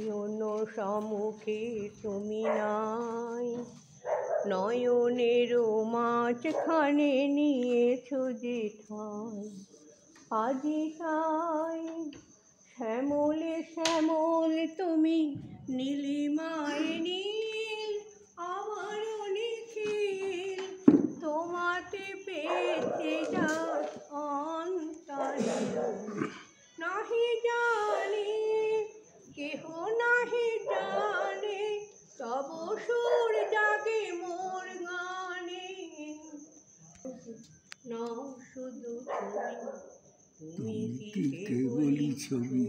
নয়ন সম্মুখে তুমি নাই, নয়নের মাঝখানে নিয়েছো যে ঠাই। আজি তাই শ্যামলে শ্যামল তুমি, নীলিমায় নীল আমার নিখিল, তোমাতে পেয়েছে যার অন্তরে। নাহি জানি কেহ নাহি জানে, তব সুর জাগে মোর গানে। নাও শুধু তুমি কি কেবলই ছবি।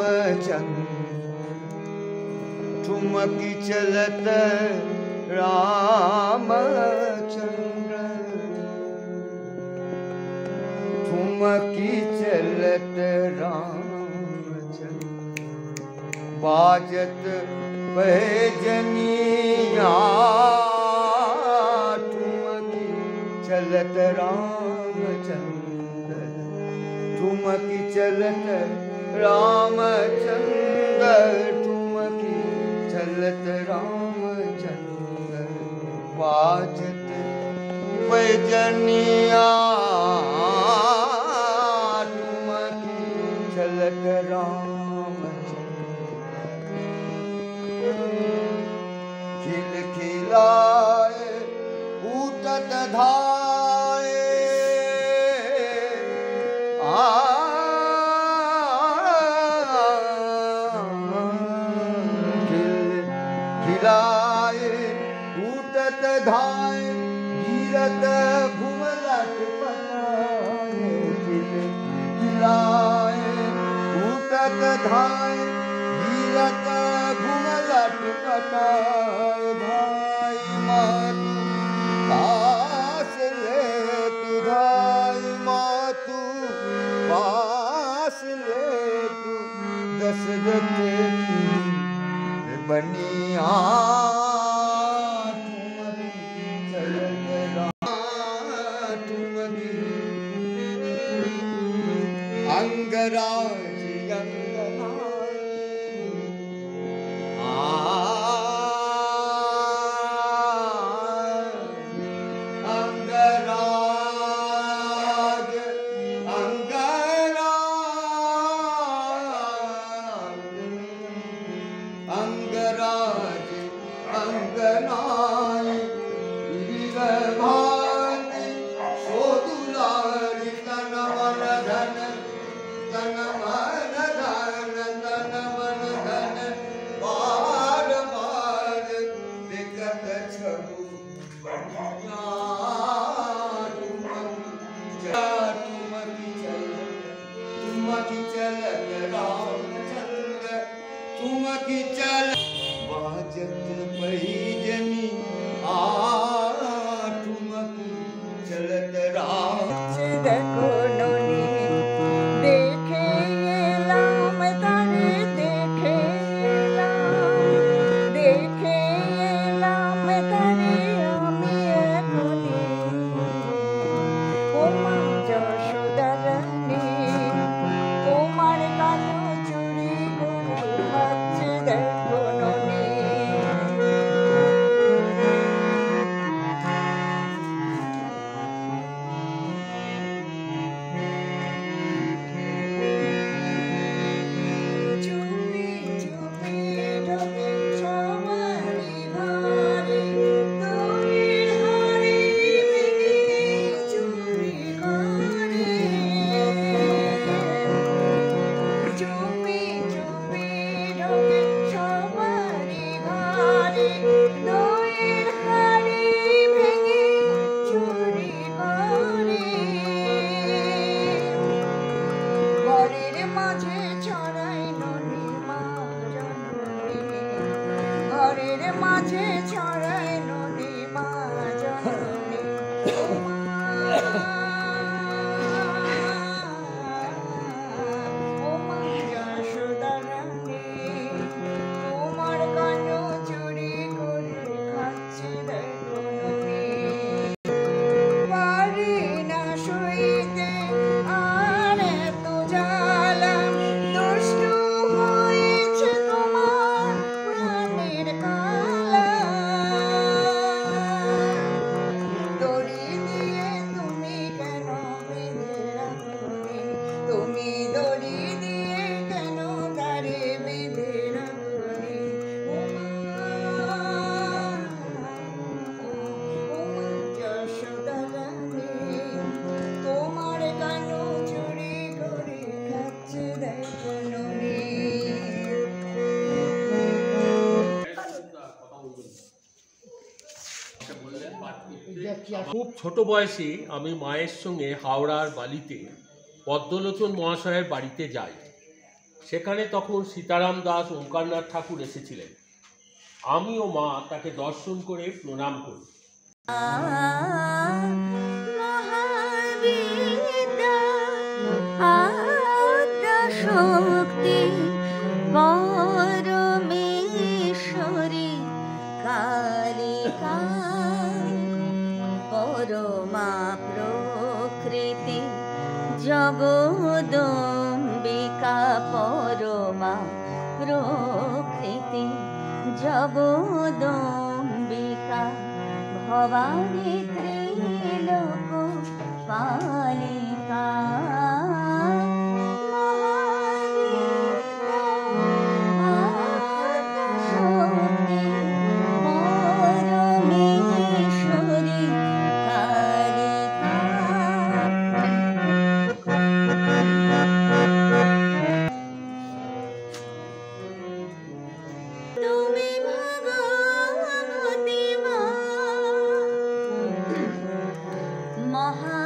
रामचंद्र ठुमकी चलत रामचंद्र, ठुमकी चलत रामचंद्र, बाजत पैजनिया ठुमकी चलत रामचंद्र, ठुमकी चलत रामचंद्र, ठुमकी चलत रामचंद्र, बाजत पैजनिया ठुमकी चलत रामचंद्र। खिलखिलाए उठत धाए, खिलाए उठत धाए, गिरत घुमलट पटाए। खिलाए उठत धाए, गिरत घुमलट पटाए। भाई मातु पास ले तू, धाई मातु पास ले तू, दशरथ की बनिया ठुमकी चलत ठुमकी। अंगराज अंगनाई अंगराज अंगनाई, अंगराज अंगनाई, वीरभाति सोदुलारी, तन मन धन तन मन धन, तन मन धन बार बार देखत छबु बनिया ठुमकी चलत, ठुमकी चलत रामचंद्र, ठुमकी चलत बाजत पैजनी ठुमकी चलत राम। देखो नोनी देखे एलाम तारे, देखे एलाम तारे आमी एखुनी। ওমা যশোদা রানী, তোমার কালো চুড়ি গরু খাচ্ছে দেখো ননি। খুব ছোট বয়সে আমি মায়ের সঙ্গে হাওড়ার বালিতে পদ্মলোচন মহাশয়ের বাড়িতে যাই। সেখানে তখন সীতারাম দাস ওঙ্কারনাথ ঠাকুর এসেছিলেন। আমি ও মা তাকে দর্শন করে প্রণাম করি। মহাবিদ্যা আদ্যাশক্তি পরমেশ্বরী কালিকা পরমা প্রকৃতি জগদম্বিকা পরমা প্রকৃতি জগদম্বিকা ভবানী ত্রিলোক পালিকা মহাবিদ্যা আদ্যাশক্তি পরমেশ্বরী কালিকা। তুমি ভগবতী মা মহা